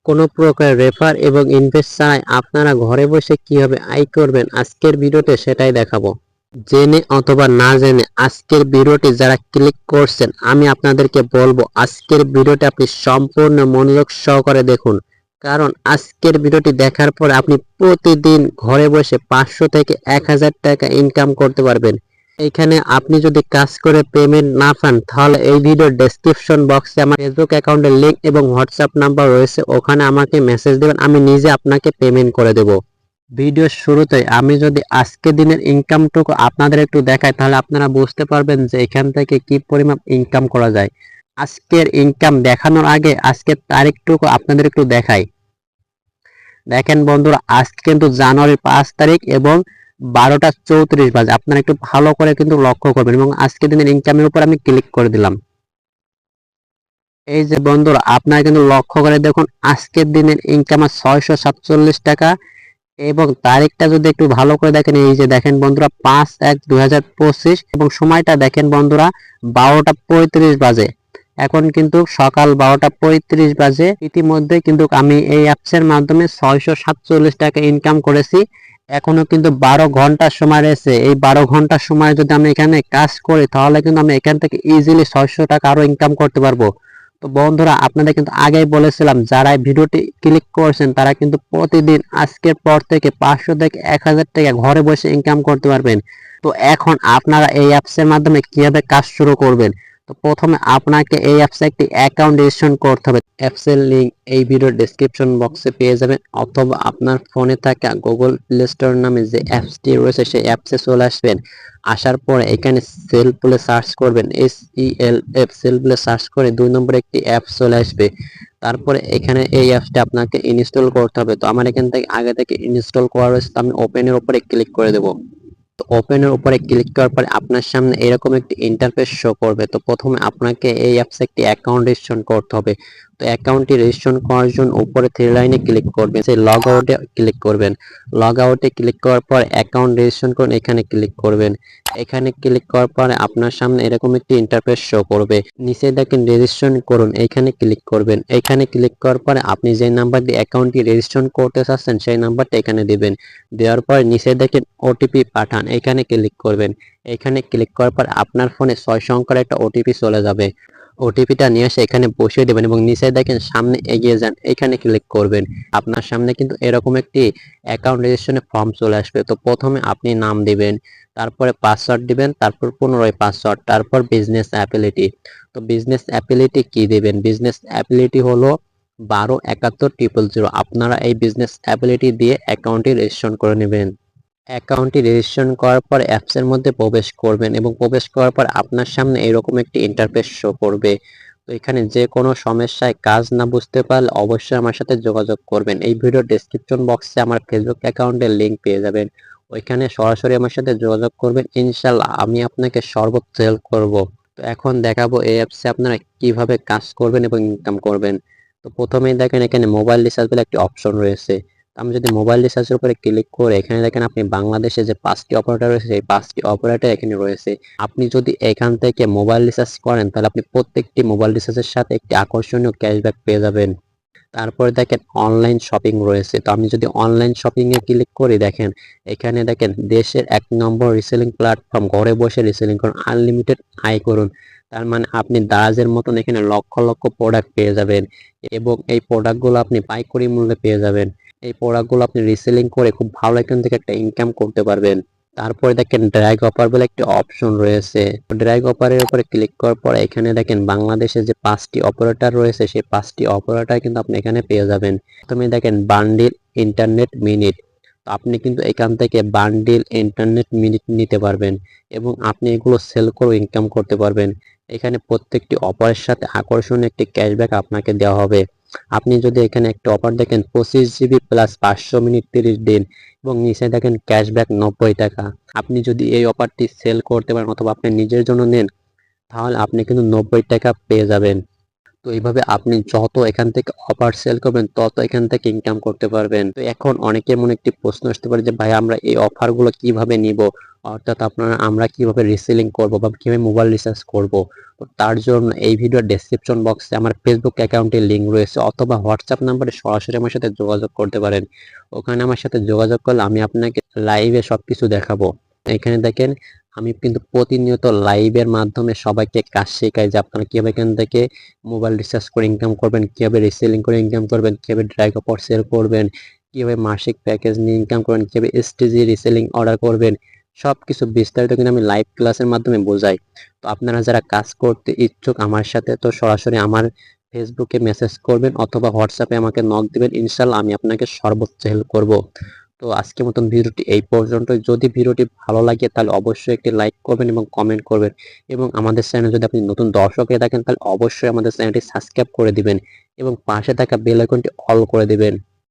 কোনো প্রকার রেফার এবং ইনভেস্ট ছাড়াই আপনারা ঘরে বসে কিভাবে আয় করবেন আজকের ভিডিওতে সেটাই দেখাবো। জেনে অথবা না জেনে আজকের ভিডিওটি যারা ক্লিক করছেন আমি আপনাদেরকে বলবো আজকের ভিডিওটি আপনি সম্পূর্ণ মনোযোগ সহকারে দেখুন, কারণ আজকের ভিডিওটি দেখার পর আপনি প্রতিদিন ঘরে বসে 500 থেকে 1000 টাকা ইনকাম করতে পারবেন। এখানে আপনি যদি কাজ করে পেমেন্ট না পান তাহলে এই ভিডিওর ডেসক্রিপশন বক্সে আমার ফেসবুক অ্যাকাউন্টের লিংক এবং হোয়াটসঅ্যাপ নাম্বার রয়েছে, ওখানে আমাকে মেসেজ দেবেন, আমি নিজে আপনাকে পেমেন্ট করে দেব। ভিডিওর শুরুতেই আমি যদি আজকের দিনের ইনকামটুকু আপনাদের একটু দেখাই তাহলে আপনারা বুঝতে পারবেন যে এখান থেকে কি পরিমাণ ইনকাম করা যায়। আজকের ইনকাম দেখানোর আগে আজকের তারিখটুকু আপনাদের একটু দেখাই। দেখেন বন্ধুরা, আজকে কিন্তু জানুয়ারির 5 তারিখ এবং 12টা 34 বাজে। আপনারা একটু ভালো করে কিন্তু লক্ষ্য করবেন এবং আজকের দিনের ইনকামের উপর আমি ক্লিক করে দিলাম। এই যে বন্ধুরা, আপনারা কিন্তু লক্ষ্য করে দেখুন আজকের দিনের ইনকাম 647 টাকা এবং তারিখটা যদি একটু ভালো করে দেখেন, এই যে দেখেন বন্ধুরা 5/1/2025 এবং সময়টা দেখেন বন্ধুরা 12টা 35 বাজে। এখন কিন্তু সকাল 12টা 35 বাজে। ইতিমধ্যে কিন্তু আমি এই অ্যাপসের মাধ্যমে 647 টাকা ইনকাম করেছি। এখনো কিন্তু 12 ঘন্টা সময় রয়েছে। এই 12 ঘন্টার সময় যদি আমি এখানে কাজ করি তাহলে কিন্তু আমি এখান থেকে ইজিলি 600 টাকা আরো ইনকাম করতে পারবো। তো বন্ধুরা, আপনাদের কিন্তু আগেই বলেছিলাম যারা ভিডিওটি ক্লিক করছেন তারা কিন্তু প্রতিদিন আজকের পর থেকে 500 থেকে 1000 টাকা ঘরে বসে ইনকাম করতে পারবেন। তো এখন আপনারা এই অ্যাপসের মাধ্যমে কিভাবে কাজ শুরু করবেন? তো প্রথমে আপনাকে এই অ্যাপসে একটি অ্যাকাউন্ট রেজিস্ট্রেশন করতে হবে। অ্যাপসের লিংক এই ভিডিওর ডেসক্রিপশন বক্সে পেয়ে যাবেন, অথবা আপনার ফোনে থাকা গুগল প্লে স্টোর নামে যে অ্যাপসটি রয়েছে সেই অ্যাপসে চলে আসবেন। আসার পরে এখানে সেলফ বলে সার্চ করবেন, SELF সেলফ বলে সার্চ করে 2 নম্বরে একটি অ্যাপ চলে আসবে। তারপরে এখানে এই অ্যাপসটা আপনাকে ইনস্টল করতে হবে। তো আমার এখান থেকে আগে থেকে ইনস্টল করা রয়েছে, তো আমি ওপেনের উপরে ক্লিক করে দেবো। তো ওপেনের উপরে ক্লিক করার পরে আপনার সামনে এরকম একটি ইন্টারফেস শো করবে। তো প্রথমে আপনাকে এই অ্যাপসে একটি অ্যাকাউন্ট রেজিস্ট্রেশন করতে হবে। তো অ্যাকাউন্টটি রেজিস্ট্রেশন করার জন্য উপরে থ্রি লাইনে ক্লিক করবেন, সেই লগ আউটে ক্লিক করবেন। লগ আউটে ক্লিক করার পর অ্যাকাউন্ট রেজিস্ট্রেশন করুন, এখানে ক্লিক করবেন। এখানে ক্লিক করার পরে আপনার সামনে এরকম একটি ইন্টারফেস শো করবে। নিচে দেখেন রেজিস্ট্রেশন করুন, এখানে ক্লিক করবেন। এখানে ক্লিক করার পরে আপনি যে নাম্বার দিয়ে অ্যাকাউন্টটি রেজিস্ট্রেশন করতে চাচ্ছেন সেই নাম্বারটা এখানে দিবেন। দেওয়ার পর নিচে দেখেন ওটিপি পাঠান, এখানে ক্লিক করবেন। এখানে ক্লিক করার পর আপনার ফোনে 6 সংখ্যার একটা ওটিপি চলে যাবে। ওটিপিটা নিয়ে এসে এখানে বসিয়ে দেবেন এবং নিচে দেখেন সামনে এগিয়ে যান, এখানে ক্লিক করবেন। আপনার সামনে কিন্তু এরকম একটি অ্যাকাউন্ট রেজিস্ট্রেশনের ফর্ম চলে আসবে। তো প্রথমে আপনি নাম দিবেন, তারপরে পাসওয়ার্ড দিবেন, তারপর পুনরায় পাসওয়ার্ড, তারপর বিজনেস অ্যাপিলিটি। তো বিজনেস অ্যাপিলিটি কি দিবেন? বিজনেস অ্যাপিলিটি হলো 127100। আপনারা এই বিজনেস অ্যাপিলিটি দিয়ে অ্যাকাউন্টটি রেজিস্ট্রেশন করে নেবেন। অ্যাকাউন্টটি রেজিস্ট্রেশন করার পর অ্যাপসের মধ্যে প্রবেশ করবেন এবং প্রবেশ করার পর আপনার সামনে এরকম একটি ইন্টারফেস শো করবে। তো এখানে যে কোনো সমস্যায় কাজ না বুঝতে পারলে অবশ্যই আমার সাথে যোগাযোগ করবেন। এই ভিডিও ডেসক্রিপশন বক্সে আমার ফেসবুক অ্যাকাউন্টের লিংক পেয়ে যাবেন, ওইখানে সরাসরি আমার সাথে যোগাযোগ করবেন। ইনশাল্লাহ আমি আপনাকে সর্বোচ্চ হেল্প করব। তো এখন দেখাবো এই অ্যাপসে আপনারা কিভাবে কাজ করবেন এবং ইনকাম করবেন। তো প্রথমেই দেখেন এখানে মোবাইল রিচার্জ বলে একটি অপশন রয়েছে। আমি যদি মোবাইল রিচার্জের উপরে ক্লিক করে এখানে দেখেন আপনি বাংলাদেশে যে 5টি অপারেটর রয়েছে সেই 5টি অপারেটর এখানে রয়েছে। আপনি যদি এখান থেকে মোবাইল রিচার্জ করেন তাহলে আপনি প্রত্যেকটি মোবাইল রিচার্জের সাথে একটি আকর্ষণীয় ক্যাশব্যাক পেয়ে যাবেন। তারপরে দেখেন অনলাইন শপিং রয়েছে। তো আমি যদি অনলাইন শপিং এ ক্লিক করি, দেখেন এখানে দেখেন দেশের 1 নম্বর রিসেলিং প্ল্যাটফর্ম, ঘরে বসে রিসেলিং করুন, আনলিমিটেড আয় করুন। তার মানে আপনি দারাজের মতন এখানে লক্ষ লক্ষ প্রোডাক্ট পেয়ে যাবেন এবং এই প্রোডাক্টগুলো আপনি পাইকারি মূল্যে পেয়ে যাবেন। এই প্রোডাক্টগুলো আপনি রিসেলিং করে খুব ভালো এখান থেকে একটা ইনকাম করতে পারবেন। তারপরে দেখেন ড্র্যাগ অফার বলে একটি অপশন রয়েছে। ড্র্যাগ অফারের উপরে ক্লিক করার পর এখানে দেখেন বাংলাদেশে যে 5টি অপারেটর রয়েছে সেই 5টি অপারেটর কিন্তু আপনি এখানে পেয়ে যাবেন। প্রথমে দেখেন বান্ডিল ইন্টারনেট মিনিট। তো আপনি কিন্তু এখান থেকে বান্ডিল ইন্টারনেট মিনিট নিতে পারবেন এবং আপনি এগুলো সেল করে ইনকাম করতে পারবেন। এখানে প্রত্যেকটি অফারের সাথে আকর্ষণীয় একটি ক্যাশব্যাক আপনাকে দেওয়া হবে। আপনি যদি এখানে একটা অফার দেখেন 25 GB প্লাস 500 মিনিট 30 দিন এবং নিচে দেখেন ক্যাশব্যাক 90 টাকা। আপনি যদি এই অফারটি সেল করতে পারেন অথবা আপনি নিজের জন্য নেন তাহলে আপনি কিন্তু 90 টাকা পেয়ে যাবেন। তো এইভাবে আপনি যত এখান থেকে অফার সেল করবেন তত এখান থেকে ইনকাম করতে পারবেন। তো এখন অনেকের মনে একটি প্রশ্ন আসতে পারে যে ভাই আমরা এই অফার গুলো কিভাবে নিব, অর্থাৎ আমরা কিভাবে রিসেলিং করব বা কিভাবে মোবাইল রিচার্জ করব। তো তার জন্য এই ভিডিওর ডেসক্রিপশন বক্সে আমার ফেসবুক অ্যাকাউন্টের লিংক রয়েছে, অথবা হোয়াটসঅ্যাপ নাম্বারে সরাসরি আমার সাথে যোগাযোগ করতে পারেন। ওখানে আমার সাথে যোগাযোগ করলে আমি আপনাকে লাইভে সবকিছু দেখাবো। এখানে দেখেন আমি কিন্তু প্রতিনিয়ত লাইভের মাধ্যমে সবাইকে কাজ শেখাই যে আপনারা কিভাবে এখান থেকে মোবাইল রিচার্জ করে ইনকাম করবেন, কিভাবে রিসেলিং করে ইনকাম করবেন, কিভাবে ড্রাইভ অফার সেল করবেন, কিভাবে মাসিক প্যাকেজ নিয়ে ইনকাম করবেন, কিভাবে এসটিজি রিসেলিং অর্ডার করবেন। সবকিছু বিস্তারিত কিন্তু আমি লাইভ ক্লাসের মাধ্যমে বোঝাই। তো আপনারা যারা কাজ করতে ইচ্ছুক আমার সাথে, তো সরাসরি আমার ফেসবুকে মেসেজ করবেন অথবা হোয়াটসঅ্যাপে আমাকে নক দিবেন, ইনশাল্লাহ আমি আপনাকে সর্বোচ্চ হেল্প করব। তো আজকের মতন ভিডিওটি এই পর্যন্তই। যদি ভিডিওটি ভালো লাগে তাহলে অবশ্যই একটি লাইক করবেন এবং কমেন্ট করবেন, এবং আমাদের চ্যানেলে যদি আপনি নতুন দর্শক হয়ে থাকেন তাহলে অবশ্যই আমাদের চ্যানেলটি সাবস্ক্রাইব করে দিবেন এবং পাশে থাকা বেল আইকনটি অল করে দিবেন।